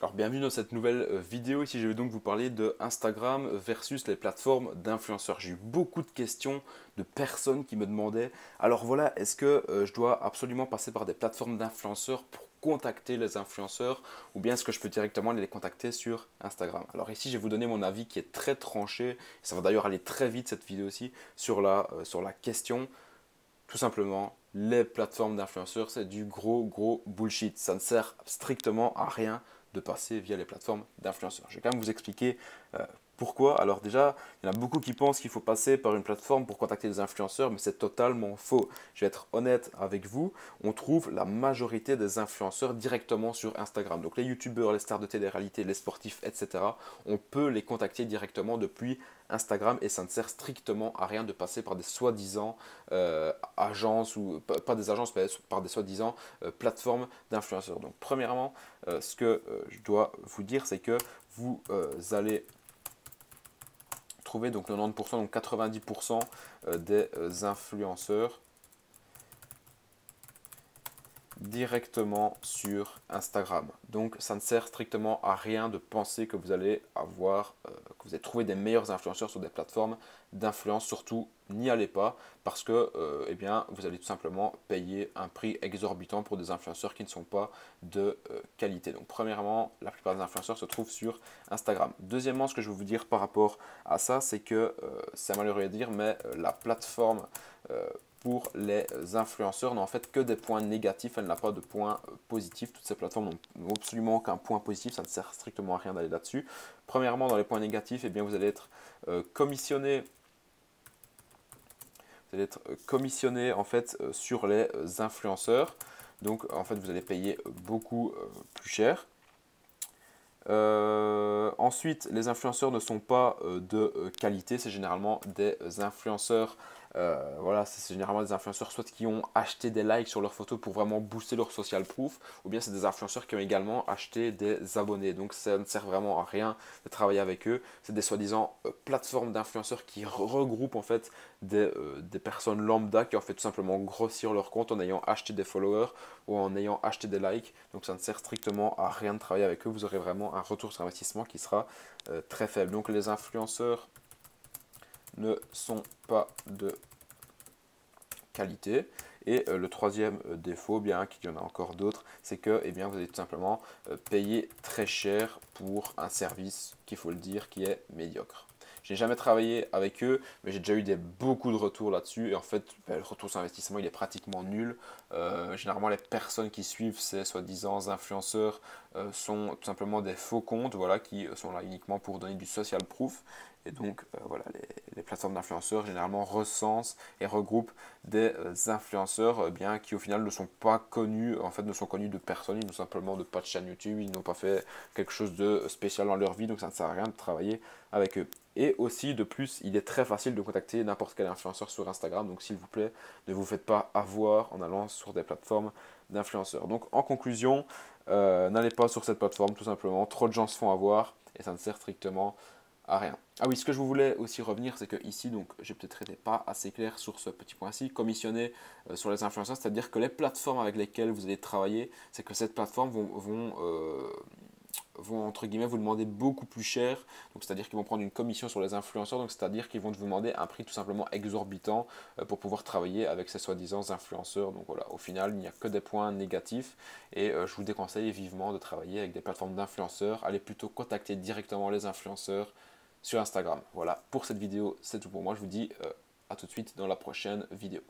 Alors bienvenue dans cette nouvelle vidéo. Ici je vais donc vous parler de Instagram versus les plateformes d'influenceurs. J'ai eu beaucoup de questions de personnes qui me demandaient alors voilà, est-ce que je dois absolument passer par des plateformes d'influenceurs pour contacter les influenceurs ou bien est-ce que je peux directement les contacter sur Instagram? Alors ici je vais vous donner mon avis qui est très tranché. Ça va d'ailleurs aller très vite cette vidéo aussi sur la question. Tout simplement, les plateformes d'influenceurs, c'est du gros bullshit. Ça ne sert strictement à rien de passer via les plateformes d'influenceurs. Je vais quand même vous expliquer pourquoi. Alors déjà, il y en a beaucoup qui pensent qu'il faut passer par une plateforme pour contacter des influenceurs, mais c'est totalement faux. Je vais être honnête avec vous, on trouve la majorité des influenceurs directement sur Instagram. Donc les youtubeurs, les stars de télé-réalité, les sportifs, etc. On peut les contacter directement depuis Instagram et ça ne sert strictement à rien de passer par des soi-disant agences ou pas des agences mais par des soi-disant plateformes d'influenceurs. Donc premièrement, ce que je dois vous dire, c'est que vous allez trouver donc 90%, donc 90% des influenceurs directement sur Instagram. Donc ça ne sert strictement à rien de penser que vous allez avoir, que vous allez trouver des meilleurs influenceurs sur des plateformes d'influence. Surtout n'y allez pas parce que eh bien, vous allez tout simplement payer un prix exorbitant pour des influenceurs qui ne sont pas de qualité. Donc premièrement, la plupart des influenceurs se trouvent sur Instagram. Deuxièmement, ce que je veux vous dire par rapport à ça, c'est que c'est malheureux à dire, mais la plateforme pour les influenceurs n'a en fait que des points négatifs, elle n'a pas de points positifs. Toutes ces plateformes n'ont absolument qu'un point positif, ça ne sert strictement à rien d'aller là-dessus. Premièrement, dans les points négatifs, eh bien, vous allez être commissionné. Vous allez être commissionné en fait sur les influenceurs. Donc en fait, vous allez payer beaucoup plus cher. Ensuite, les influenceurs ne sont pas de qualité, c'est généralement des influenceurs. Voilà, c'est généralement des influenceurs soit qui ont acheté des likes sur leurs photos pour vraiment booster leur social proof, ou bien c'est des influenceurs qui ont également acheté des abonnés. Donc ça ne sert vraiment à rien de travailler avec eux. C'est des soi-disant plateformes d'influenceurs qui regroupent en fait des personnes lambda qui ont fait tout simplement grossir leur compte en ayant acheté des followers ou en ayant acheté des likes. Donc ça ne sert strictement à rien de travailler avec eux. Vous aurez vraiment un retour sur investissement qui sera très faible. Donc les influenceurs ne sont pas de qualité. Et le troisième défaut, bien qu'il y en a encore d'autres, c'est que eh bien, vous allez tout simplement payer très cher pour un service qu'il faut le dire qui est médiocre. Je n'ai jamais travaillé avec eux, mais j'ai déjà eu beaucoup de retours là-dessus. Et en fait, le retour sur investissement, il est pratiquement nul. Généralement, les personnes qui suivent ces soi-disant influenceurs sont tout simplement des faux comptes voilà, qui sont là uniquement pour donner du social proof. Et donc, voilà, les plateformes d'influenceurs généralement recensent et regroupent des influenceurs bien, qui au final ne sont pas connus, en fait ne sont connus de personne, ils n'ont simplement de pas de chaîne YouTube, ils n'ont pas fait quelque chose de spécial dans leur vie, donc ça ne sert à rien de travailler avec eux. Et aussi, de plus, il est très facile de contacter n'importe quel influenceur sur Instagram, donc s'il vous plaît, ne vous faites pas avoir en allant sur des plateformes d'influenceurs. Donc en conclusion, n'allez pas sur cette plateforme, tout simplement, trop de gens se font avoir et ça ne sert strictement à rien. Ah oui, ce que je voulais aussi revenir, c'est que ici, donc, j'ai peut-être été pas assez clair sur ce petit point-ci, commissionner sur les influenceurs, c'est-à-dire que les plateformes avec lesquelles vous allez travailler, c'est que cette plateforme vont entre guillemets vous demander beaucoup plus cher, donc c'est-à-dire qu'ils vont prendre une commission sur les influenceurs, donc c'est-à-dire qu'ils vont vous demander un prix tout simplement exorbitant pour pouvoir travailler avec ces soi-disant influenceurs. Donc voilà, au final, il n'y a que des points négatifs et je vous déconseille vivement de travailler avec des plateformes d'influenceurs. Allez plutôt contacter directement les influenceurs sur Instagram. Voilà, pour cette vidéo, c'est tout pour moi. Je vous dis à tout de suite dans la prochaine vidéo.